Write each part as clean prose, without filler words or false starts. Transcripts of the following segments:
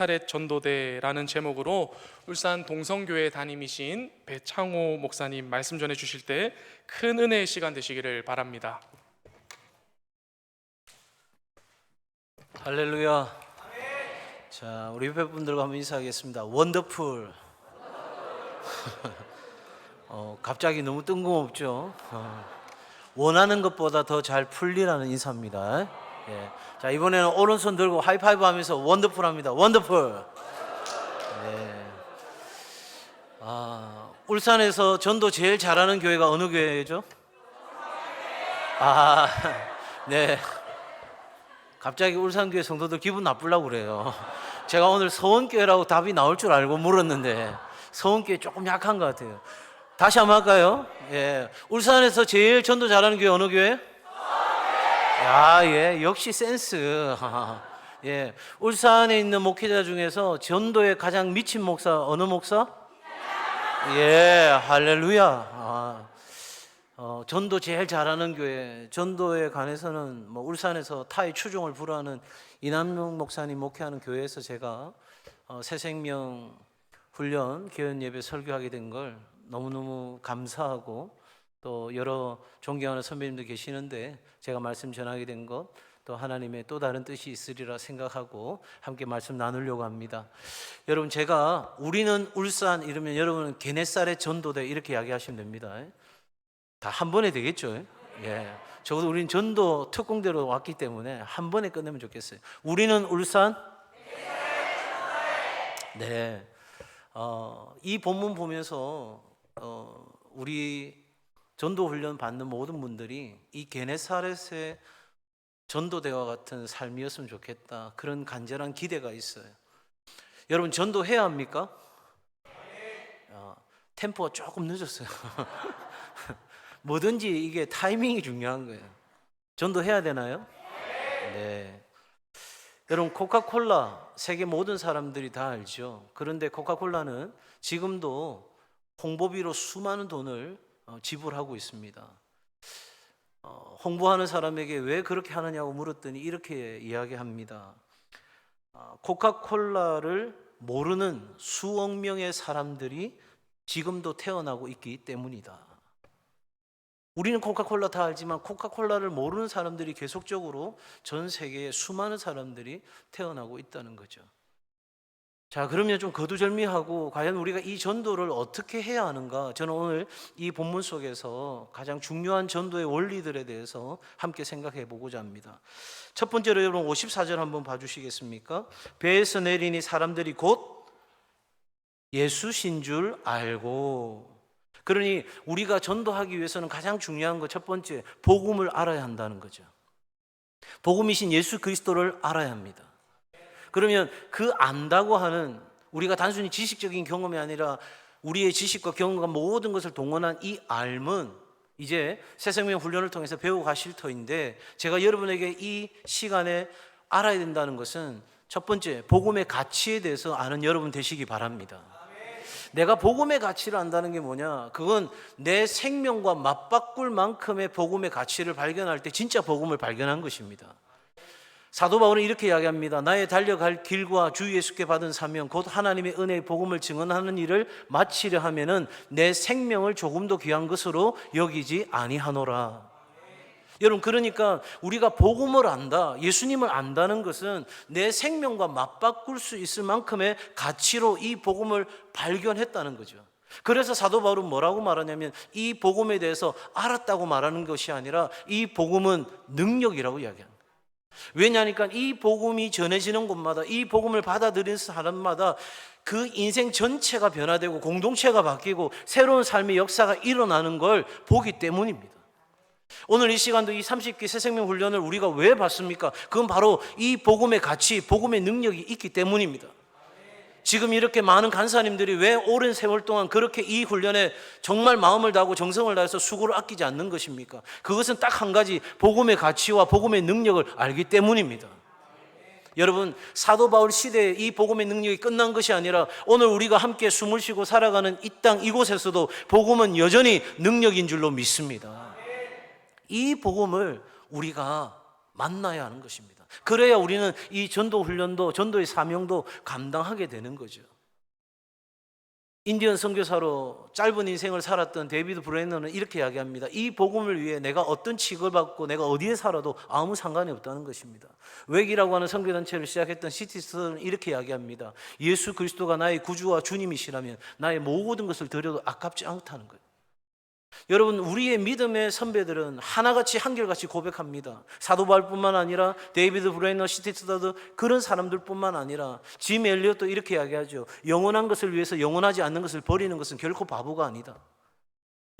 나사렛 전도대라는 제목으로 울산 동성교회 담임이신 배창호 목사님 말씀 전해 주실 때 큰 은혜의 시간 되시기를 바랍니다. 할렐루야. 자, 우리 옆에 분들과 한번 인사하겠습니다. 원더풀. 갑자기 너무 뜬금없죠. 원하는 것보다 더 잘 풀리라는 인사입니다. 예. 자, 이번에는 오른손 들고 하이파이브 하면서 원더풀 합니다. 원더풀. 예. 울산에서 전도 제일 잘하는 교회가 어느 교회죠? 네. 갑자기 울산교회 성도들 기분 나쁘려고 그래요. 제가 오늘 서원교회라고 답이 나올 줄 알고 물었는데 서원교회 조금 약한 것 같아요. 다시 한번 할까요? 예. 울산에서 제일 전도 잘하는 교회 어느 교회? 예. 역시 센스. 예. 울산에 있는 목회자 중에서 전도에 가장 미친 목사 어느 목사? 예. 할렐루야. 전도 제일 잘하는 교회, 전도에 관해서는 울산에서 타의 추종을 불허하는 이남용 목사님 목회하는 교회에서 제가 새생명 훈련 개연 예배 설교하게 된 걸 너무너무 감사하고, 또 여러 존경하는 선배님도 계시는데 제가 말씀 전하게 된 것, 또 하나님의 또 다른 뜻이 있으리라 생각하고 함께 말씀 나누려고 합니다. 여러분, 제가 우리는 울산 이러면 여러분은 게네사렛 전도대 이렇게 이야기하시면 됩니다. 다 한 번에 되겠죠. 예. 적어도 우리는 전도 특공대로 왔기 때문에 한 번에 끝내면 좋겠어요. 우리는 울산. 네. 이 본문 보면서 우리 전도 훈련 받는 모든 분들이 이 게네사렛의 전도대와 같은 삶이었으면 좋겠다, 그런 간절한 기대가 있어요. 여러분, 전도해야 합니까? 템포가 조금 늦었어요. 뭐든지 이게 타이밍이 중요한 거예요. 전도해야 되나요? 네. 여러분, 코카콜라 세계 모든 사람들이 다 알죠. 그런데 코카콜라는 지금도 홍보비로 수많은 돈을 지불하고 있습니다. 홍보하는 사람에게 왜 그렇게 하느냐고 물었더니 이렇게 이야기합니다. 코카콜라를 모르는 수억 명의 사람들이 지금도 태어나고 있기 때문이다. 우리는 코카콜라 다 알지만 코카콜라를 모르는 사람들이 계속적으로 전 세계에 수많은 사람들이 태어나고 있다는 거죠. 자, 그러면 좀 거두절미하고 과연 우리가 이 전도를 어떻게 해야 하는가? 저는 오늘 이 본문 속에서 가장 중요한 전도의 원리들에 대해서 함께 생각해 보고자 합니다. 첫 번째로 여러분 54절 한번 봐주시겠습니까? 배에서 내리니 사람들이 곧 예수신 줄 알고. 그러니 우리가 전도하기 위해서는 가장 중요한 것, 첫 번째, 복음을 알아야 한다는 거죠. 복음이신 예수 그리스도를 알아야 합니다. 그러면 그 안다고 하는, 우리가 단순히 지식적인 경험이 아니라 우리의 지식과 경험과 모든 것을 동원한 이 알문, 이제 새생명 훈련을 통해서 배우고 가실 터인데, 제가 여러분에게 이 시간에 알아야 된다는 것은 첫 번째, 복음의 가치에 대해서 아는 여러분 되시기 바랍니다. 내가 복음의 가치를 안다는 게 뭐냐? 그건 내 생명과 맞바꿀 만큼의 복음의 가치를 발견할 때 진짜 복음을 발견한 것입니다. 사도 바울은 이렇게 이야기합니다. 나의 달려갈 길과 주 예수께 받은 사명 곧 하나님의 은혜의 복음을 증언하는 일을 마치려 하면은 내 생명을 조금도 귀한 것으로 여기지 아니하노라. 여러분, 그러니까 우리가 복음을 안다, 예수님을 안다는 것은 내 생명과 맞바꿀 수 있을 만큼의 가치로 이 복음을 발견했다는 거죠. 그래서 사도 바울은 뭐라고 말하냐면 이 복음에 대해서 알았다고 말하는 것이 아니라 이 복음은 능력이라고 이야기합니다. 왜냐하니까 이 복음이 전해지는 곳마다, 이 복음을 받아들이는 사람마다 그 인생 전체가 변화되고 공동체가 바뀌고 새로운 삶의 역사가 일어나는 걸 보기 때문입니다. 오늘 이 시간도 이 30기 새생명 훈련을 우리가 왜 받습니까? 그건 바로 이 복음의 가치, 복음의 능력이 있기 때문입니다. 지금 이렇게 많은 간사님들이 왜 오랜 세월 동안 그렇게 이 훈련에 정말 마음을 다하고 정성을 다해서 수고를 아끼지 않는 것입니까? 그것은 딱 한 가지, 복음의 가치와 복음의 능력을 알기 때문입니다. 여러분, 사도 바울 시대에 이 복음의 능력이 끝난 것이 아니라 오늘 우리가 함께 숨을 쉬고 살아가는 이 땅 이곳에서도 복음은 여전히 능력인 줄로 믿습니다. 이 복음을 우리가 만나야 하는 것입니다. 그래야 우리는 이 전도 훈련도, 전도의 사명도 감당하게 되는 거죠. 인디언 선교사로 짧은 인생을 살았던 데이비드 브레너는 이렇게 이야기합니다. 이 복음을 위해 내가 어떤 직을 받고 내가 어디에 살아도 아무 상관이 없다는 것입니다. 웩이라고 하는 선교단체를 시작했던 시티스는 이렇게 이야기합니다. 예수 그리스도가 나의 구주와 주님이시라면 나의 모든 것을 드려도 아깝지 않다는 거예요. 여러분, 우리의 믿음의 선배들은 하나같이 한결같이 고백합니다. 사도 바울뿐만 아니라 데이비드 브레이너, 시티스더드, 그런 사람들뿐만 아니라 짐 엘리엇도 이렇게 이야기하죠. 영원한 것을 위해서 영원하지 않는 것을 버리는 것은 결코 바보가 아니다.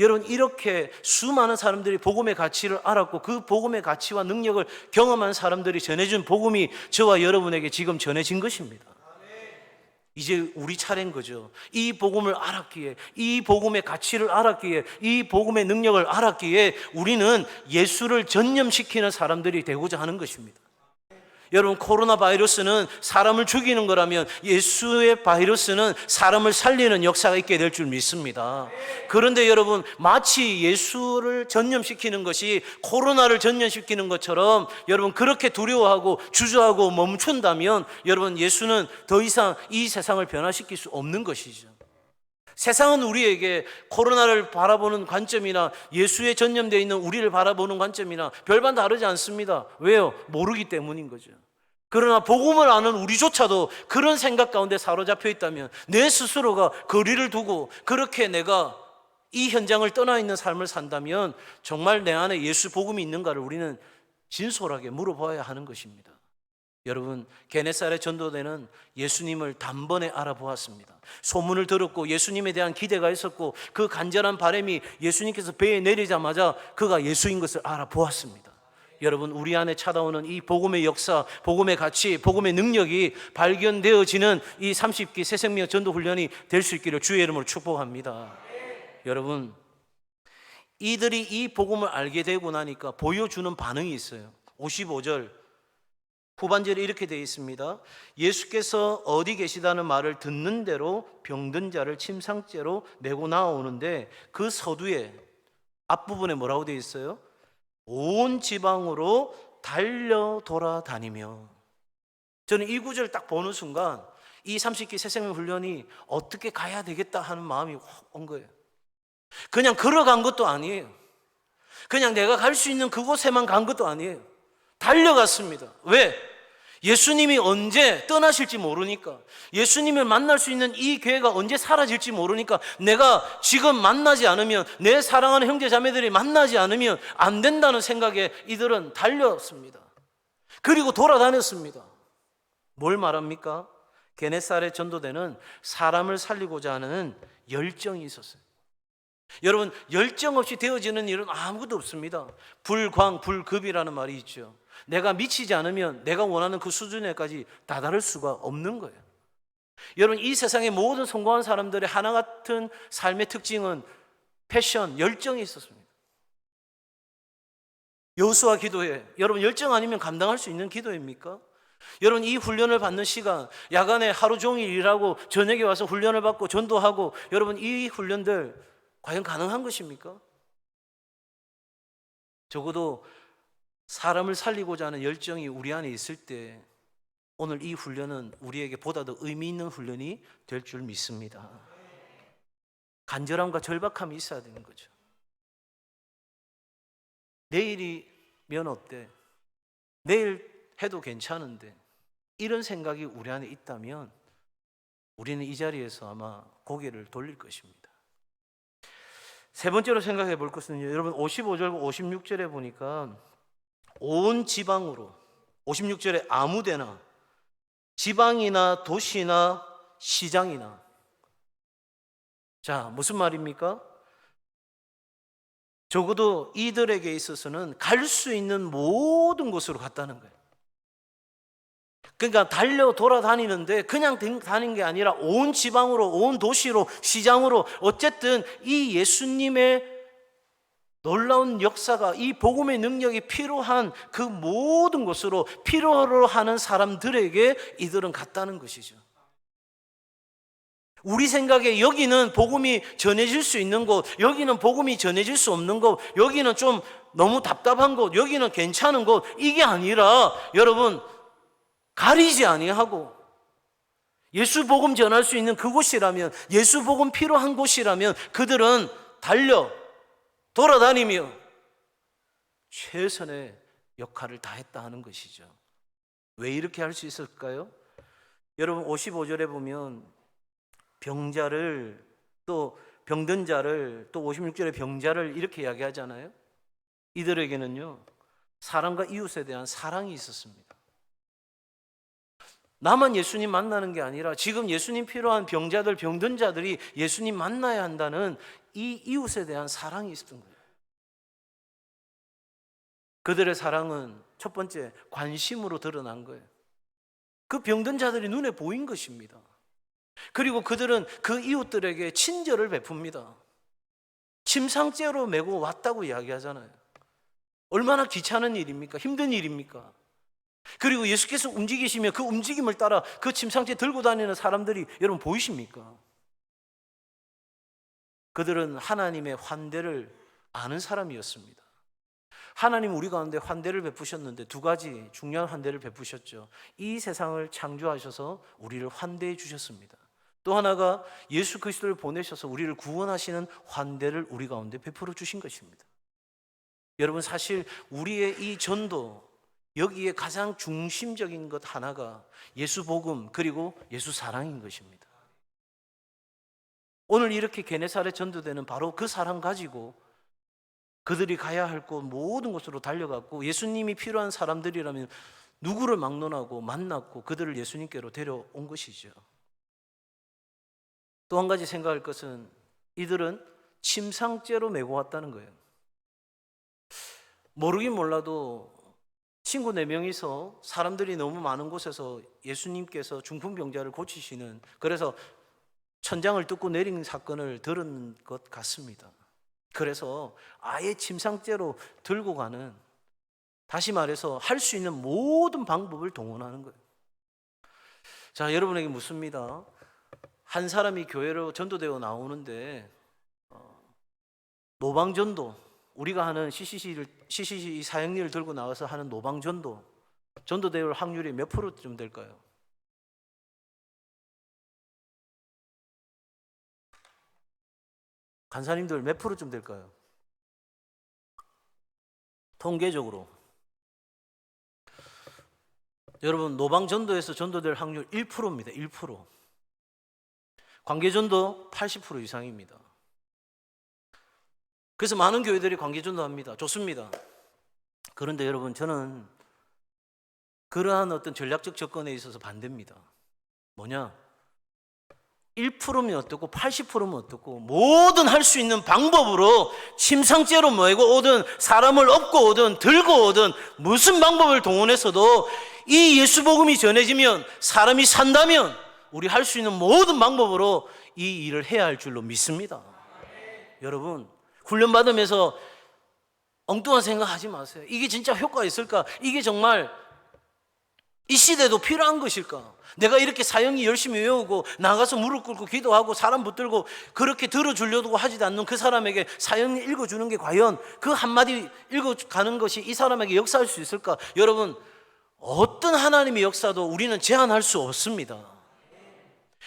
여러분, 이렇게 수많은 사람들이 복음의 가치를 알았고 그 복음의 가치와 능력을 경험한 사람들이 전해준 복음이 저와 여러분에게 지금 전해진 것입니다. 이제 우리 차례인 거죠. 이 복음을 알았기에, 이 복음의 가치를 알았기에, 이 복음의 능력을 알았기에 우리는 예수를 전념시키는 사람들이 되고자 하는 것입니다. 여러분, 코로나 바이러스는 사람을 죽이는 거라면 예수의 바이러스는 사람을 살리는 역사가 있게 될 줄 믿습니다. 그런데 여러분, 마치 예수를 전념시키는 것이 코로나를 전념시키는 것처럼 여러분 그렇게 두려워하고 주저하고 멈춘다면 여러분, 예수는 더 이상 이 세상을 변화시킬 수 없는 것이죠. 세상은 우리에게 코로나를 바라보는 관점이나 예수에 전념되어 있는 우리를 바라보는 관점이나 별반 다르지 않습니다. 왜요? 모르기 때문인 거죠. 그러나 복음을 아는 우리조차도 그런 생각 가운데 사로잡혀 있다면 내 스스로가 거리를 두고 그렇게 내가 이 현장을 떠나 있는 삶을 산다면 정말 내 안에 예수 복음이 있는가를 우리는 진솔하게 물어봐야 하는 것입니다. 여러분, 게네사렛 전도대는 예수님을 단번에 알아보았습니다. 소문을 들었고 예수님에 대한 기대가 있었고 그 간절한 바람이 예수님께서 배에 내리자마자 그가 예수인 것을 알아보았습니다. 여러분, 우리 안에 찾아오는 이 복음의 역사, 복음의 가치, 복음의 능력이 발견되어지는 이 30기 새생명 전도 훈련이 될 수 있기를 주의 이름으로 축복합니다. 여러분, 이들이 이 복음을 알게 되고 나니까 보여주는 반응이 있어요. 55절 후반절에 이렇게 되어 있습니다. 예수께서 어디 계시다는 말을 듣는 대로 병든 자를 침상째로 메고 나오는데 그 서두에 앞부분에 뭐라고 되어 있어요? 온 지방으로 달려 돌아다니며. 저는 이 구절을 딱 보는 순간 이 30기 새생명 훈련이 어떻게 가야 되겠다 하는 마음이 확 온 거예요. 그냥 걸어간 것도 아니에요. 그냥 내가 갈 수 있는 그곳에만 간 것도 아니에요. 달려갔습니다. 왜? 예수님이 언제 떠나실지 모르니까, 예수님을 만날 수 있는 이 기회가 언제 사라질지 모르니까 내가 지금 만나지 않으면, 내 사랑하는 형제 자매들이 만나지 않으면 안 된다는 생각에 이들은 달렸습니다. 그리고 돌아다녔습니다. 뭘 말합니까? 게네사렛 전도대는 사람을 살리고자 하는 열정이 있었어요. 여러분, 열정 없이 되어지는 일은 아무것도 없습니다. 불광, 불급이라는 말이 있죠. 내가 미치지 않으면 내가 원하는 그 수준에까지 다다를 수가 없는 거예요. 여러분, 이 세상의 모든 성공한 사람들의 하나 같은 삶의 특징은 패션, 열정이 있었습니다. 여호수아 기도회, 여러분 열정 아니면 감당할 수 있는 기도입니까? 여러분, 이 훈련을 받는 시간, 야간에 하루 종일 일하고 저녁에 와서 훈련을 받고 전도하고, 여러분 이 훈련들 과연 가능한 것입니까? 적어도 사람을 살리고자 하는 열정이 우리 안에 있을 때 오늘 이 훈련은 우리에게 보다 더 의미 있는 훈련이 될 줄 믿습니다. 간절함과 절박함이 있어야 되는 거죠. 내일이면 어때? 내일 해도 괜찮은데, 이런 생각이 우리 안에 있다면 우리는 이 자리에서 아마 고개를 돌릴 것입니다. 세 번째로 생각해 볼 것은, 여러분 55절과 56절에 보니까 온 지방으로, 56절에 아무데나, 지방이나 도시나 시장이나. 자, 무슨 말입니까? 적어도 이들에게 있어서는 갈 수 있는 모든 곳으로 갔다는 거예요. 그러니까 달려 돌아다니는데 그냥 다니는 게 아니라 온 지방으로, 온 도시로, 시장으로, 어쨌든 이 예수님의 놀라운 역사가, 이 복음의 능력이 필요한 그 모든 곳으로 필요로 하는 사람들에게 이들은 갔다는 것이죠. 우리 생각에 여기는 복음이 전해질 수 있는 곳, 여기는 복음이 전해질 수 없는 곳, 여기는 좀 너무 답답한 곳, 여기는 괜찮은 곳, 이게 아니라 여러분 가리지 아니하고 예수 복음 전할 수 있는 그곳이라면, 예수 복음 필요한 곳이라면 그들은 달려 돌아다니며 최선의 역할을 다했다 하는 것이죠. 왜 이렇게 할 수 있을까요? 여러분 55절에 보면 병자를, 또 병든 자를, 또 56절에 병자를 이렇게 이야기하잖아요. 이들에게는요 사람과 이웃에 대한 사랑이 있었습니다. 나만 예수님 만나는 게 아니라 지금 예수님 필요한 병자들, 병든 자들이 예수님 만나야 한다는 이 이웃에 대한 사랑이 있었던 거예요. 그들의 사랑은 첫 번째 관심으로 드러난 거예요. 그 병든 자들이 눈에 보인 것입니다. 그리고 그들은 그 이웃들에게 친절을 베풉니다. 침상째로 메고 왔다고 이야기하잖아요. 얼마나 귀찮은 일입니까? 힘든 일입니까? 그리고 예수께서 움직이시면 그 움직임을 따라 그 침상째 들고 다니는 사람들이 여러분 보이십니까? 그들은 하나님의 환대를 아는 사람이었습니다. 하나님 우리 가운데 환대를 베푸셨는데 두 가지 중요한 환대를 베푸셨죠. 이 세상을 창조하셔서 우리를 환대해 주셨습니다. 또 하나가 예수 그리스도를 보내셔서 우리를 구원하시는 환대를 우리 가운데 베풀어 주신 것입니다. 여러분 사실 우리의 이 전도, 여기에 가장 중심적인 것 하나가 예수 복음 그리고 예수 사랑인 것입니다. 오늘 이렇게 게네사렛 전도되는 바로 그 사랑 가지고 그들이 가야 할 곳 모든 곳으로 달려갔고, 예수님이 필요한 사람들이라면 누구를 막론하고 만났고 그들을 예수님께로 데려온 것이죠. 또 한 가지 생각할 것은 이들은 침상째로 메고 왔다는 거예요. 모르긴 몰라도 친구 4명이서 사람들이 너무 많은 곳에서 예수님께서 중풍병자를 고치시는, 그래서 천장을 뜯고 내린 사건을 들은 것 같습니다. 그래서 아예 침상째로 들고 가는, 다시 말해서 할 수 있는 모든 방법을 동원하는 거예요. 자, 여러분에게 묻습니다. 한 사람이 교회로 전도되어 나오는데 노방전도, 우리가 하는 CCC 사역리를 들고 나와서 하는 노방전도, 전도될 확률이 몇 프로쯤 될까요? 간사님들 몇 프로쯤 될까요? 통계적으로 여러분 노방전도에서 전도될 확률 1%입니다. 1%. 관계전도 80% 이상입니다. 그래서 많은 교회들이 관계전도 합니다. 좋습니다. 그런데 여러분 저는 그러한 어떤 전략적 접근에 있어서 반대입니다. 뭐냐? 1%면 어떻고 80%면 어떻고 뭐든 할 수 있는 방법으로 침상째로 모이고 오든 사람을 업고 오든 들고 오든 무슨 방법을 동원해서도 이 예수 복음이 전해지면, 사람이 산다면 우리 할 수 있는 모든 방법으로 이 일을 해야 할 줄로 믿습니다. 여러분 훈련받으면서 엉뚱한 생각하지 마세요. 이게 진짜 효과가 있을까? 이게 정말 이 시대도 필요한 것일까? 내가 이렇게 사형이 열심히 외우고 나가서 무릎 꿇고 기도하고 사람 붙들고 그렇게 들어주려고 하지도 않는 그 사람에게 사형리 읽어주는 게 과연 그 한마디 읽어가는 것이 이 사람에게 역사할 수 있을까? 여러분 어떤 하나님의 역사도 우리는 제한할 수 없습니다.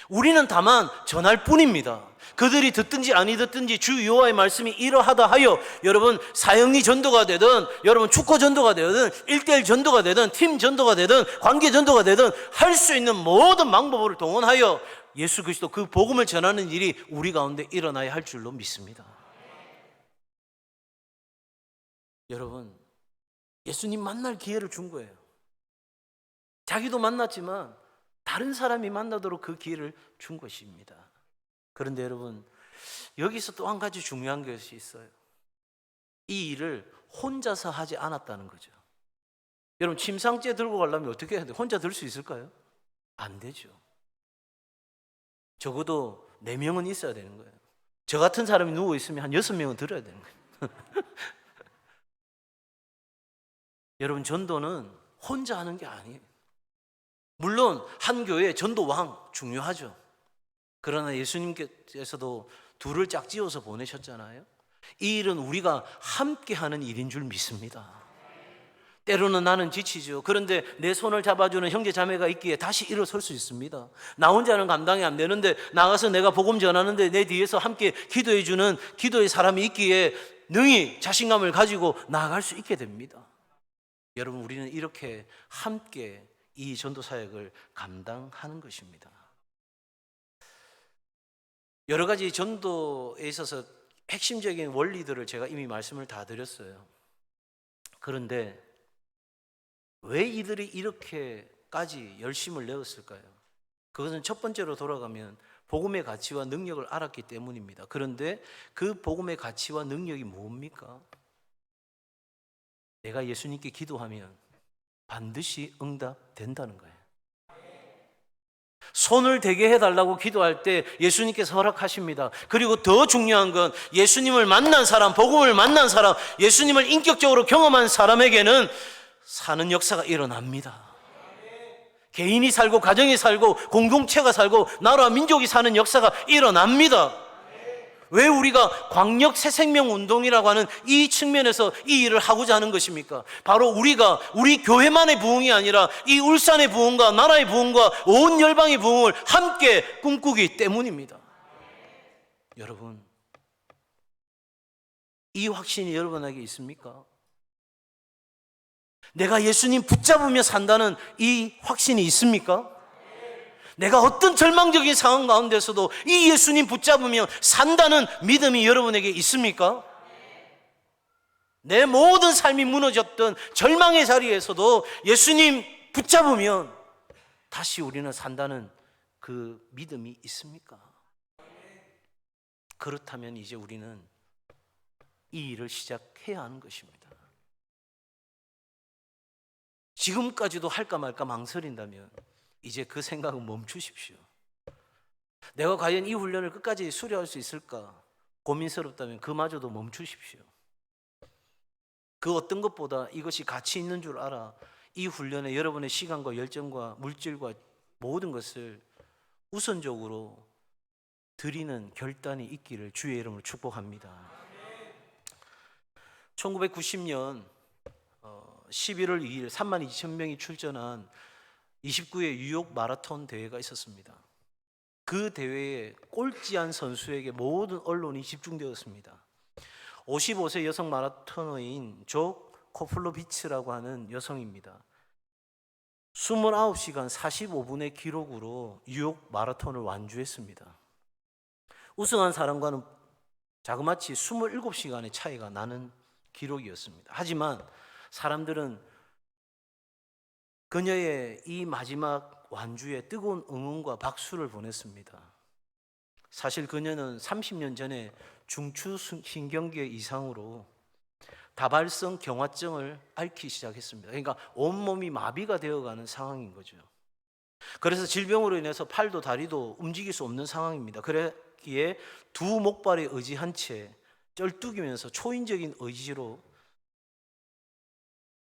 우리는 다만 전할 뿐입니다. 그들이 듣든지 아니 듣든지 주 여호와의 말씀이 이러하다 하여 여러분 사형리 전도가 되든, 여러분 축구 전도가 되든, 1:1 전도가 되든, 팀 전도가 되든, 관계 전도가 되든 할 수 있는 모든 방법을 동원하여 예수 그리스도 그 복음을 전하는 일이 우리 가운데 일어나야 할 줄로 믿습니다. 여러분 예수님 만날 기회를 준 거예요. 자기도 만났지만 다른 사람이 만나도록 그 기회를 준 것입니다. 그런데 여러분 여기서 또 한 가지 중요한 것이 있어요. 이 일을 혼자서 하지 않았다는 거죠. 여러분 침상째 들고 가려면 어떻게 해야 돼요? 혼자 들 수 있을까요? 안 되죠. 적어도 4명은 있어야 되는 거예요. 저 같은 사람이 누워 있으면 한 6명은 들어야 되는 거예요. 여러분 전도는 혼자 하는 게 아니에요. 물론 한 교회 전도왕 중요하죠. 그러나 예수님께서도 둘을 짝지어서 보내셨잖아요. 이 일은 우리가 함께 하는 일인 줄 믿습니다. 때로는 나는 지치죠. 그런데 내 손을 잡아주는 형제 자매가 있기에 다시 일어설 수 있습니다. 나 혼자는 감당이 안 되는데 나가서 내가 복음 전하는데 내 뒤에서 함께 기도해 주는 기도의 사람이 있기에 능히 자신감을 가지고 나아갈 수 있게 됩니다. 여러분, 우리는 이렇게 함께 이 전도 사역을 감당하는 것입니다. 여러 가지 전도에 있어서 핵심적인 원리들을 제가 이미 말씀을 다 드렸어요. 그런데 왜 이들이 이렇게까지 열심을 내었을까요? 그것은 첫 번째로 돌아가면 복음의 가치와 능력을 알았기 때문입니다. 그런데 그 복음의 가치와 능력이 뭡니까? 내가 예수님께 기도하면 반드시 응답된다는 거예요. 손을 대게 해달라고 기도할 때 예수님께서 허락하십니다. 그리고 더 중요한 건 예수님을 만난 사람, 복음을 만난 사람, 예수님을 인격적으로 경험한 사람에게는 사는 역사가 일어납니다. 개인이 살고 가정이 살고 공동체가 살고 나라와 민족이 사는 역사가 일어납니다. 왜 우리가 광역 새생명 운동이라고 하는 이 측면에서 이 일을 하고자 하는 것입니까? 바로 우리가 우리 교회만의 부흥이 아니라 이 울산의 부흥과 나라의 부흥과 온 열방의 부흥을 함께 꿈꾸기 때문입니다. 여러분, 이 확신이 여러분에게 있습니까? 내가 예수님 붙잡으며 산다는 이 확신이 있습니까? 내가 어떤 절망적인 상황 가운데서도 이 예수님 붙잡으며 산다는 믿음이 여러분에게 있습니까? 내 모든 삶이 무너졌던 절망의 자리에서도 예수님 붙잡으면 다시 우리는 산다는 그 믿음이 있습니까? 그렇다면 이제 우리는 이 일을 시작해야 하는 것입니다. 지금까지도 할까 말까 망설인다면 이제 그 생각은 멈추십시오. 내가 과연 이 훈련을 끝까지 수료할 수 있을까 고민스럽다면 그마저도 멈추십시오. 그 어떤 것보다 이것이 가치 있는 줄 알아 이 훈련에 여러분의 시간과 열정과 물질과 모든 것을 우선적으로 드리는 결단이 있기를 주의 이름으로 축복합니다. 1990년 11월 2일 32,000명이 출전한 29회 뉴욕 마라톤 대회가 있었습니다. 그 대회에 꼴찌한 선수에게 모든 언론이 집중되었습니다. 55세 여성 마라토너인 조 코플로비츠라고 하는 여성입니다. 29시간 45분의 기록으로 뉴욕 마라톤을 완주했습니다. 우승한 사람과는 자그마치 27시간의 차이가 나는 기록이었습니다. 하지만 사람들은 그녀의 이 마지막 완주에 뜨거운 응원과 박수를 보냈습니다. 사실 그녀는 30년 전에 중추신경계 이상으로 다발성 경화증을 앓기 시작했습니다. 그러니까 온몸이 마비가 되어가는 상황인 거죠. 그래서 질병으로 인해서 팔도 다리도 움직일 수 없는 상황입니다. 그랬기에 두 목발에 의지한 채 쩔뚝이면서 초인적인 의지로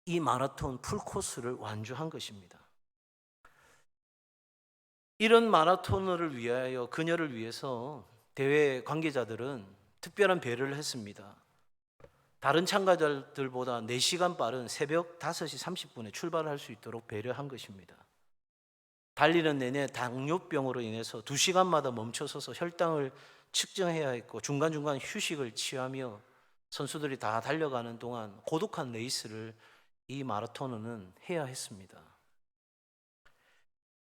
이 마라톤 풀코스를 완주한 것입니다. 이런 마라토너를 위하여 그녀를 위해서 대회 관계자들은 특별한 배려를 했습니다. 다른 참가자들보다 4시간 빠른 새벽 5시 30분에 출발할 수 있도록 배려한 것입니다. 달리는 내내 당뇨병으로 인해서 2시간마다 멈춰서서 혈당을 측정해야 했고 중간중간 휴식을 취하며 선수들이 다 달려가는 동안 고독한 레이스를 이 마라토너는 해야 했습니다.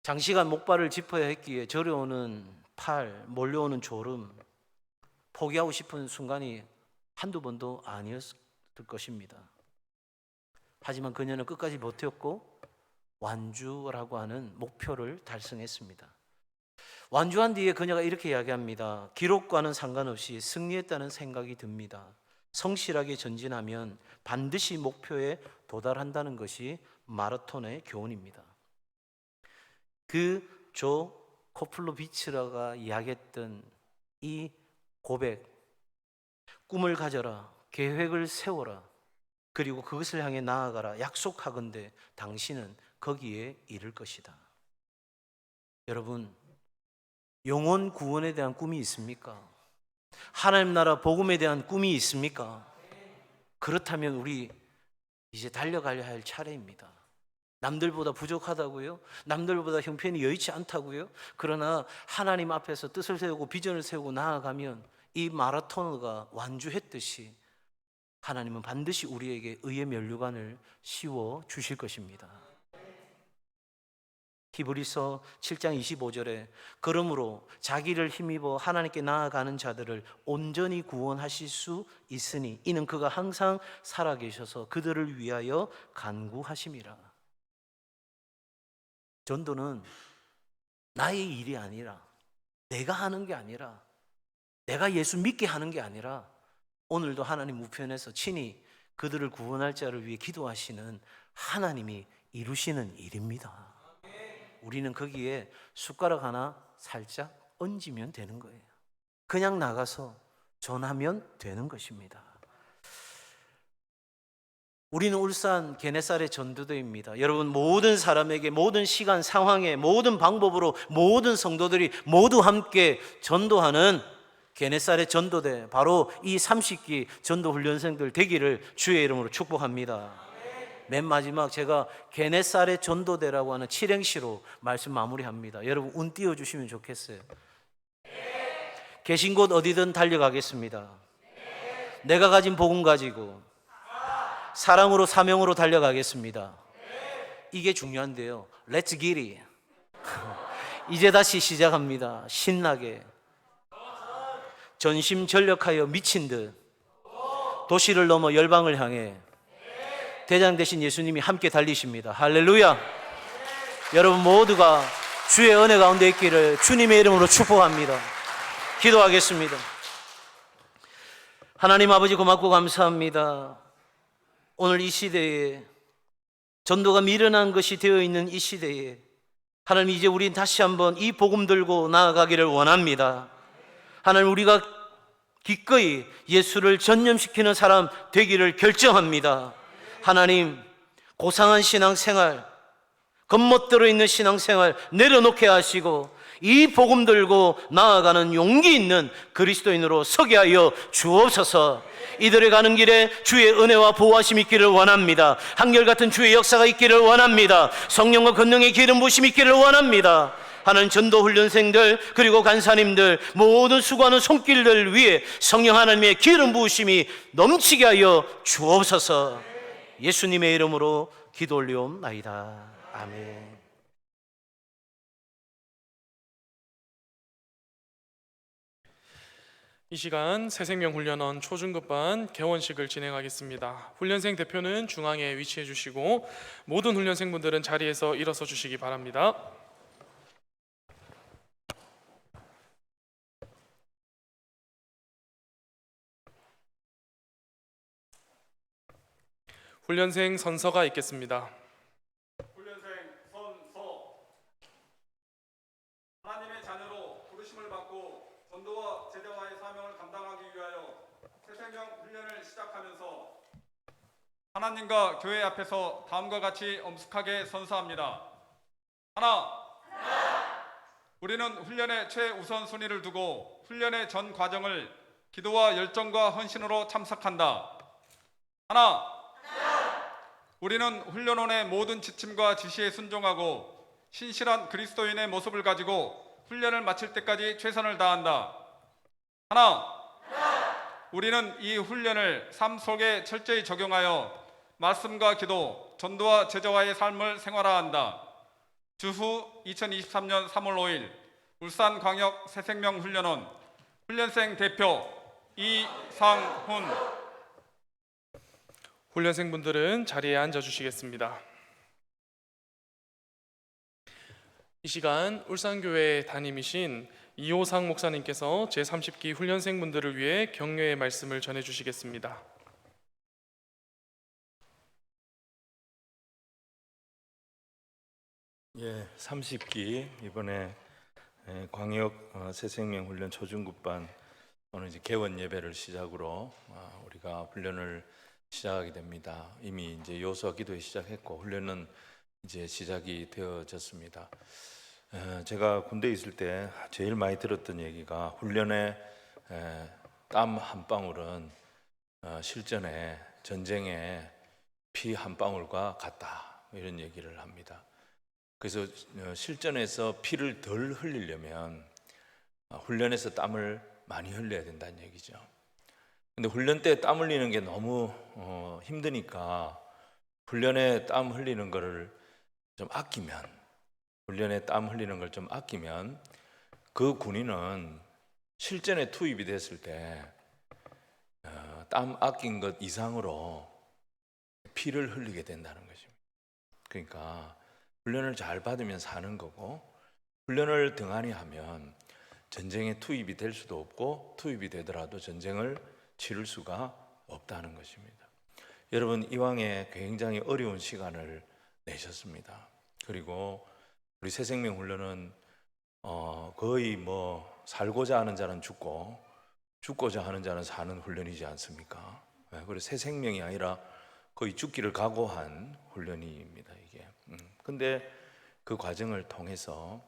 장시간 목발을 짚어야 했기에 저려오는 팔, 몰려오는 졸음, 포기하고 싶은 순간이 한두 번도 아니었을 것입니다. 하지만 그녀는 끝까지 버텼고 완주라고 하는 목표를 달성했습니다. 완주한 뒤에 그녀가 이렇게 이야기합니다. 기록과는 상관없이 승리했다는 생각이 듭니다. 성실하게 전진하면 반드시 목표에 도달한다는 것이 마라톤의 교훈입니다. 그 조 코플로비츠라가 이야기했던 이 고백, 꿈을 가져라, 계획을 세워라, 그리고 그것을 향해 나아가라, 약속하건대 당신은 거기에 이를 것이다. 여러분, 영혼 구원에 대한 꿈이 있습니까? 하나님 나라 복음에 대한 꿈이 있습니까? 그렇다면 우리 이제 달려가야 할 차례입니다. 남들보다 부족하다고요? 남들보다 형편이 여의치 않다고요? 그러나 하나님 앞에서 뜻을 세우고 비전을 세우고 나아가면 이 마라토너가 완주했듯이 하나님은 반드시 우리에게 의의 면류관을 씌워 주실 것입니다. 히브리서 7장 25절에 그러므로 자기를 힘입어 하나님께 나아가는 자들을 온전히 구원하실 수 있으니 이는 그가 항상 살아계셔서 그들을 위하여 간구하심이라. 전도는 나의 일이 아니라, 내가 하는 게 아니라, 내가 예수 믿게 하는 게 아니라 오늘도 하나님 우편에서 친히 그들을 구원할 자를 위해 기도하시는 하나님이 이루시는 일입니다. 우리는 거기에 숟가락 하나 살짝 얹으면 되는 거예요. 그냥 나가서 전하면 되는 것입니다. 우리는 울산 게네사렛 전도대입니다. 여러분, 모든 사람에게 모든 시간 상황에 모든 방법으로 모든 성도들이 모두 함께 전도하는 게네사렛 전도대, 바로 이 30기 전도 훈련생들 되기를 주의 이름으로 축복합니다. 맨 마지막 제가 게네사렛 전도대라고 하는 7행시로 말씀 마무리합니다. 여러분 운 띄워주시면 좋겠어요. 계신 곳 어디든 달려가겠습니다. 내가 가진 복음 가지고 사랑으로 사명으로 달려가겠습니다. 이게 중요한데요. Let's get it. 이제 다시 시작합니다. 신나게 전심전력하여 미친 듯 도시를 넘어 열방을 향해 대장 되신 예수님이 함께 달리십니다. 할렐루야. 여러분 모두가 주의 은혜 가운데 있기를 주님의 이름으로 축복합니다. 기도하겠습니다. 하나님 아버지 고맙고 감사합니다. 오늘 이 시대에 전도가 미련한 것이 되어 있는 이 시대에 하나님 이제 우린 다시 한번 이 복음 들고 나아가기를 원합니다. 하나님 우리가 기꺼이 예수를 전념시키는 사람 되기를 결정합니다. 하나님 고상한 신앙생활, 겉멋대로 있는 신앙생활 내려놓게 하시고 이 복음 들고 나아가는 용기 있는 그리스도인으로 서게 하여 주옵소서. 이들의 가는 길에 주의 은혜와 보호하심이 있기를 원합니다. 한결같은 주의 역사가 있기를 원합니다. 성령과 권능의 기름 부심이 있기를 원합니다. 하나님 전도 훈련생들 그리고 간사님들 모든 수고하는 손길들 위해 성령 하나님의 기름 부으심이 넘치게 하여 주옵소서. 예수님의 이름으로 기도 올리옵나이다. 아멘. 이 시간 새생명훈련원 초중급반 개원식을 진행하겠습니다. 훈련생 대표는 중앙에 위치해 주시고 모든 훈련생분들은 자리에서 일어서 주시기 바랍니다. 훈련생 선서가 있겠습니다. 훈련생 선서. 하나님의 자녀로 부르심을 받고 전도와 제자와의 사명을 감당하기 위하여 새생명 훈련을 시작하면서 하나님과 교회 앞에서 다음과 같이 엄숙하게 선서합니다. 하나, 우리는 훈련의 최우선 순위를 두고 훈련의 전 과정을 기도와 열정과 헌신으로 참석한다. 하나, 우리는 훈련원의 모든 지침과 지시에 순종하고 신실한 그리스도인의 모습을 가지고 훈련을 마칠 때까지 최선을 다한다. 하나, 우리는 이 훈련을 삶 속에 철저히 적용하여 말씀과 기도, 전도와 제자와의 삶을 생활화한다. 주후 2023년 3월 5일 울산광역 새생명훈련원 훈련생 대표 이상훈. 훈련생분들은 자리에 앉아 주시겠습니다. 이 시간 울산교회 담임이신 이호상 목사님께서 제30기 훈련생분들을 위해 격려의 말씀을 전해 주시겠습니다. 예, 30기 이번에 광역 새생명 훈련 초중급반 오늘 이제 개원 예배를 시작으로 우리가 훈련을 시작하게 됩니다. 이미 이제 요소 기도에 시작했고 훈련은 이제 시작이 되어졌습니다. 제가 군대에 있을 때 제일 많이 들었던 얘기가 훈련에 땀 한 방울은 실전에 전쟁에 피 한 방울과 같다 이런 얘기를 합니다. 그래서 실전에서 피를 덜 흘리려면 훈련에서 땀을 많이 흘려야 된다는 얘기죠. 근데 훈련 때 땀 흘리는 게 너무 힘드니까 훈련에 땀 흘리는 거를 좀 아끼면, 훈련에 땀 흘리는 걸 좀 아끼면 그 군인은 실전에 투입이 됐을 때 땀 아낀 것 이상으로 피를 흘리게 된다는 것입니다. 그러니까 훈련을 잘 받으면 사는 거고, 훈련을 등한히 하면 전쟁에 투입이 될 수도 없고, 투입이 되더라도 전쟁을 치를 수가 없다는 것입니다. 여러분, 이왕에 굉장히 어려운 시간을 내셨습니다. 그리고 우리 새생명 훈련은 거의 뭐 살고자 하는 자는 죽고 죽고자 하는 자는 사는 훈련이지 않습니까? 그래서 새 생명이 아니라 거의 죽기를 각오한 훈련입니다, 이게. 근데 그 과정을 통해서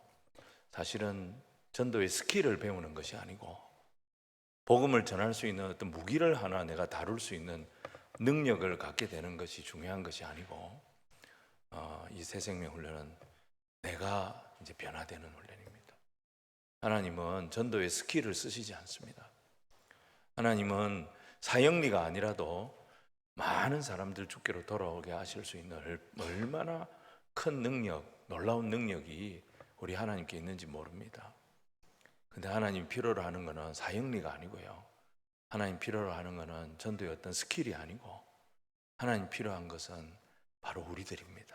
사실은 전도의 스킬을 배우는 것이 아니고 복음을 전할 수 있는 어떤 무기를 하나 내가 다룰 수 있는 능력을 갖게 되는 것이 중요한 것이 아니고 이 새 생명 훈련은 내가 이제 변화되는 훈련입니다. 하나님은 전도의 스킬을 쓰시지 않습니다. 하나님은 사형리가 아니라도 많은 사람들 주께로 돌아오게 하실 수 있는 얼마나 큰 능력, 놀라운 능력이 우리 하나님께 있는지 모릅니다. 근데 하나님 필요로 하는 것은 사형리가 아니고요. 하나님 필요로 하는 것은 전도의 어떤 스킬이 아니고 하나님 필요한 것은 바로 우리들입니다.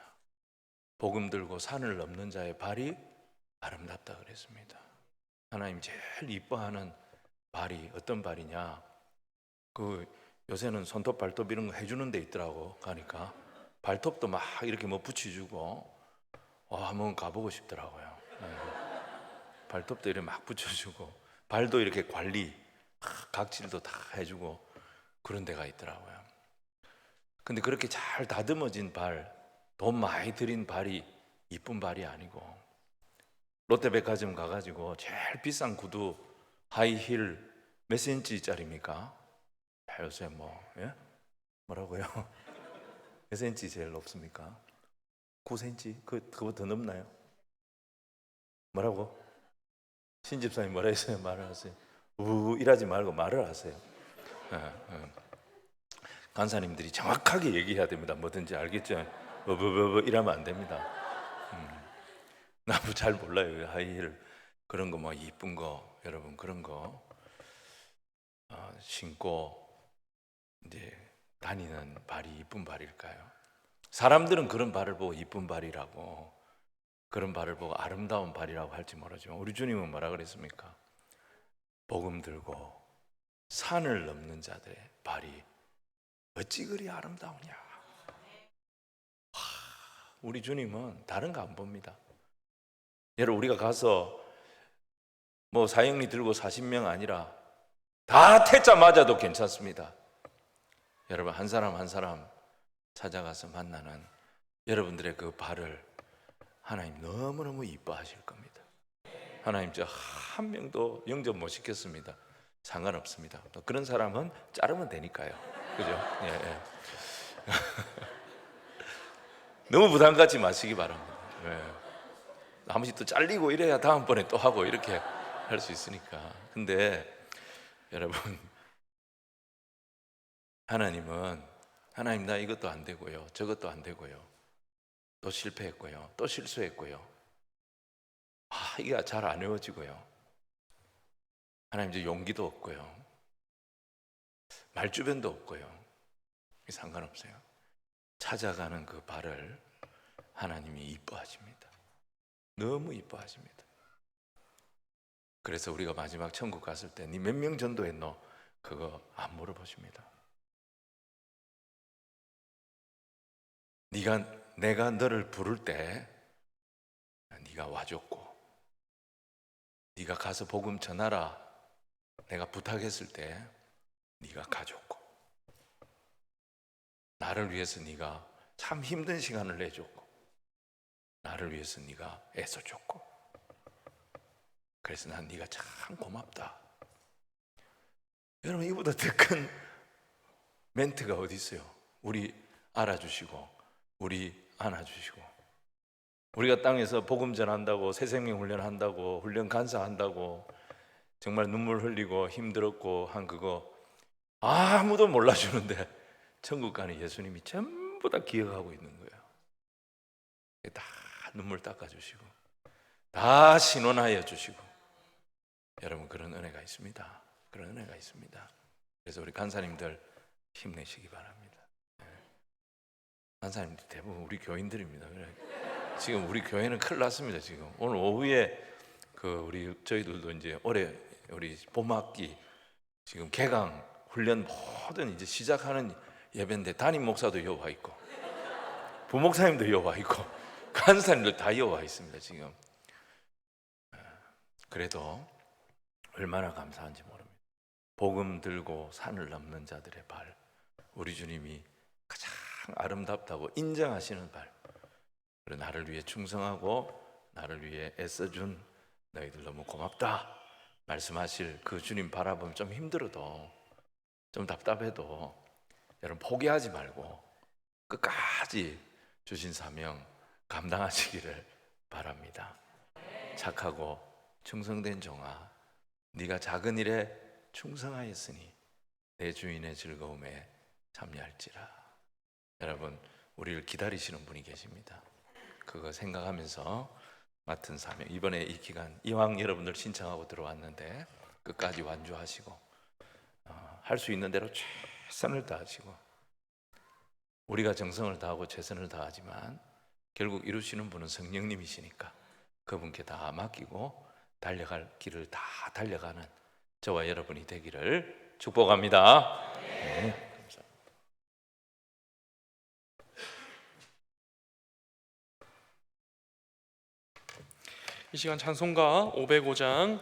복음 들고 산을 넘는 자의 발이 아름답다 그랬습니다. 하나님 제일 이뻐하는 발이 어떤 발이냐? 요새는 손톱 발톱 이런 거 해주는 데 있더라고. 가니까 발톱도 막 이렇게 뭐 붙여주고 한번 가보고 싶더라고요. 발톱도 이렇게 막 붙여주고 발도 이렇게 관리 각질도 다 해주고 그런 데가 있더라고요. 근데 그렇게 잘 다듬어진 발, 돈 많이 들인 발이 이쁜 발이 아니고 롯데백화점 가가지고 제일 비싼 구두 하이힐 몇 센치짜리입니까? 요새 뭐라고요? 몇 센치 제일 높습니까? 9cm? 그거 더 넘나요? 뭐라고? 신집사님 뭐라 했어요? 말을 하세요. 일하지 말고 말을 하세요. 간사님들이 정확하게 얘기해야 됩니다. 뭐든지 알겠죠? 이러면 안 됩니다. 나도 잘 몰라요. 하이힐 그런 거 뭐 이쁜 거 여러분 그런 거 신고 이제 다니는 발이 이쁜 발일까요? 사람들은 그런 발을 보고 이쁜 발이라고 그런 발을 보고 아름다운 발이라고 할지 모르지만 우리 주님은 뭐라 그랬습니까? 복음 들고 산을 넘는 자들의 발이 어찌 그리 아름다우냐. 우리 주님은 다른 거 안 봅니다. 여러분 우리가 가서 뭐 사형리 들고 40명 아니라 다 태자 맞아도 괜찮습니다. 여러분 한 사람 한 사람 찾아가서 만나는 여러분들의 그 발을 하나님 너무너무 이뻐하실 겁니다. 하나님 저 한 명도 영접 못 시켰습니다. 상관없습니다. 또 그런 사람은 자르면 되니까요. 그죠? 예. 너무 부담 갖지 마시기 바랍니다. 한 번씩 또 잘리고 이래야 다음번에 또 하고 이렇게 할 수 있으니까. 근데 여러분 하나님 나 이것도 안 되고요. 저것도 안 되고요. 또 실패했고요. 또 실수했고요. 이게 잘 안 외워지고요. 하나님 이제 용기도 없고요. 말주변도 없고요. 상관없어요. 찾아가는 그 발을 하나님이 이뻐하십니다. 너무 이뻐하십니다. 그래서 우리가 마지막 천국 갔을 때 네 몇 명 전도했노? 그거 안 물어보십니다. 내가 너를 부를 때 네가 와줬고 네가 가서 복음 전하라 내가 부탁했을 때 네가 가줬고 나를 위해서 네가 참 힘든 시간을 내줬고 나를 위해서 네가 애써줬고 그래서 난 네가 참 고맙다. 여러분, 이보다 더 큰 멘트가 어디 있어요? 우리 알아주시고, 우리 안아주시고, 우리가 땅에서 복음 전한다고, 새생명 훈련한다고, 훈련 간사한다고 정말 눈물 흘리고 힘들었고 한 그거 아무도 몰라주는데 천국 가는 예수님이 전부 다 기억하고 있는 거예요. 다 눈물 닦아주시고 다 신원하여 주시고. 여러분, 그런 은혜가 있습니다. 그런 은혜가 있습니다. 그래서 우리 간사님들 힘내시기 바랍니다. 간사님들 대부분 우리 교인들입니다. 지금 우리 교회는 큰일 났습니다. 지금 오늘 오후에 우리 저희들도 이제 올해 우리 봄학기 지금 개강 훈련 모든 이제 시작하는 예배인데 담임 목사도 여와 있고 부목사님도 여와 있고 간사님들 다 여와 있습니다. 지금. 그래도 얼마나 감사한지 모릅니다. 복음 들고 산을 넘는 자들의 발, 우리 주님이 가장 아름답다고 인정하시는 발, 그리고 나를 위해 충성하고 나를 위해 애써준 너희들 너무 고맙다 말씀하실 그 주님 바라보면 좀 힘들어도, 좀 답답해도 여러분 포기하지 말고 끝까지 주신 사명 감당하시기를 바랍니다. 착하고 충성된 종아, 네가 작은 일에 충성하였으니 내 주인의 즐거움에 참여할지라. 여러분, 우리를 기다리시는 분이 계십니다. 그거 생각하면서 맡은 사명, 이번에 이 기간 이왕 여러분들 신청하고 들어왔는데 끝까지 완주하시고 할 수 있는 대로 최선을 다하시고, 우리가 정성을 다하고 최선을 다하지만 결국 이루시는 분은 성령님이시니까 그분께 다 맡기고 달려갈 길을 다 달려가는 저와 여러분이 되기를 축복합니다. 네, 감사합니다. 이 시간 찬송가 505장